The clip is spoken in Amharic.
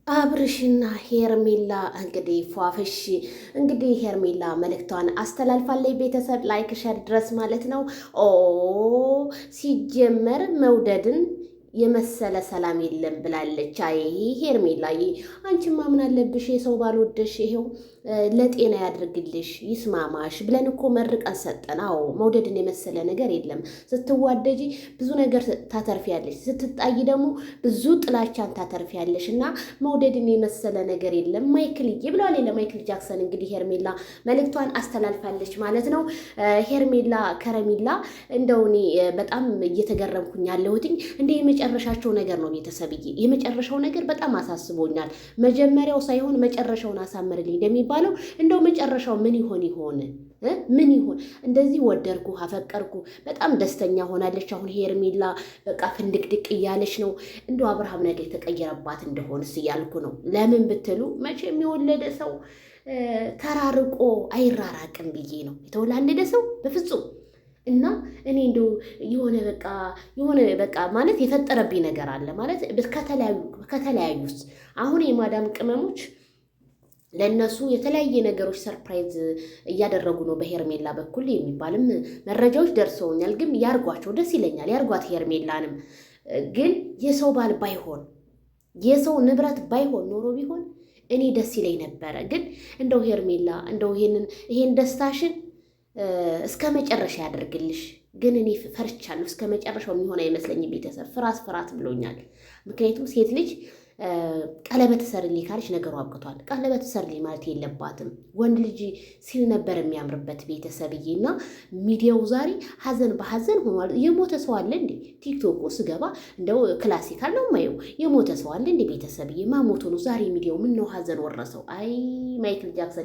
አብርሽና ሄርሜላ እንግዲህ ፏፍሽ እንግዲህ ሄርሜላ መልእክቷን አስተላልፋለች። ቤተሰብ ላይክ ሸር ድረስ ማለት ነው። ኦ ሲጀመር መውደድን የመሰለ ሰላም የለም ብላለች። አይ ሄርሜላዬ አንቺማ ምን አለብሽ የሰው ባልወደሽ ይሄው ለጤና ያድርግልሽ ይስማማሽ ብለን እኮ መርቀን ሰጠን። አዎ መውደድን የመሰለ ነገር የለም። ስትዋደጂ ብዙ ነገር ታተርፊያለሽ፣ ስትጣይ ደግሞ ብዙ ጥላቻን ታተርፊያለሽ እና መውደድን የመሰለ ነገር የለም ማይክልዬ ብለዋል። ለማይክል ጃክሰን እንግዲህ ሄርሜላ መልእክቷን አስተላልፋለች ማለት ነው። ሄርሜላ ከረሜላ እንደው እኔ በጣም እየተገረምኩኝ ያለሁትኝ እንደ የመጨረሻቸው ነገር ነው። ቤተሰብዬ የመጨረሻው ነገር በጣም አሳስቦኛል። መጀመሪያው ሳይሆን መጨረሻውን አሳምርልኝ እንደሚባለው እንደው መጨረሻው ምን ይሆን? ምን ይሆን? እንደዚህ ወደድኩ አፈቀርኩ በጣም ደስተኛ ሆናለች። አሁን ሄርሜላ በቃ ፍንድቅድቅ እያለች ነው። እንደው አብርሃም ነገ የተቀየረባት እንደሆንስ እያልኩ ነው። ለምን ብትሉ መቼም የወለደ ሰው ተራርቆ አይራራቅም ብዬ ነው። የተወላለደ ሰው በፍጹም እና እኔ እንደው የሆነ በቃ ማለት የፈጠረብኝ ነገር አለ ማለት ከተለያዩስ አሁን የማዳም ቅመሞች ለእነሱ የተለያየ ነገሮች ሰርፕራይዝ እያደረጉ ነው በሄርሜላ በኩል የሚባልም መረጃዎች ደርሰውኛል። ግን ያርጓቸው፣ ደስ ይለኛል፣ ያርጓት ሄርሜላንም። ግን የሰው ባል ባይሆን የሰው ንብረት ባይሆን ኖሮ ቢሆን እኔ ደስ ይለኝ ነበረ። ግን እንደው ሄርሜላ እንደው ይሄን ደስታሽን እስከ መጨረሻ ያደርግልሽ። ግን እኔ ፈርቻለሁ። እስከ መጨረሻው የሚሆን አይመስለኝም። ቤተሰብ ፍራት ብሎኛል። ምክንያቱም ሴት ልጅ ቀለበት ሰርልኝ ካለች ነገሩ አብቅቷል። ቀለበት ሰርልኝ ማለት የለባትም። ወንድ ልጅ ሲል ነበር የሚያምርበት ቤተሰብዬ። እና ሚዲያው ዛሬ ሀዘን በሀዘን ሆኗል። የሞተ ሰው አለ እንዴ? ቲክቶክ ስገባ እንደው ክላሲካል ነው የማየው። የሞተ ሰው አለ እንዴ ቤተሰብዬ? ማሞቶ ነው ዛሬ ሚዲያው ምን ነው ሀዘን ወረሰው? አይ ማይክል ጃክሰን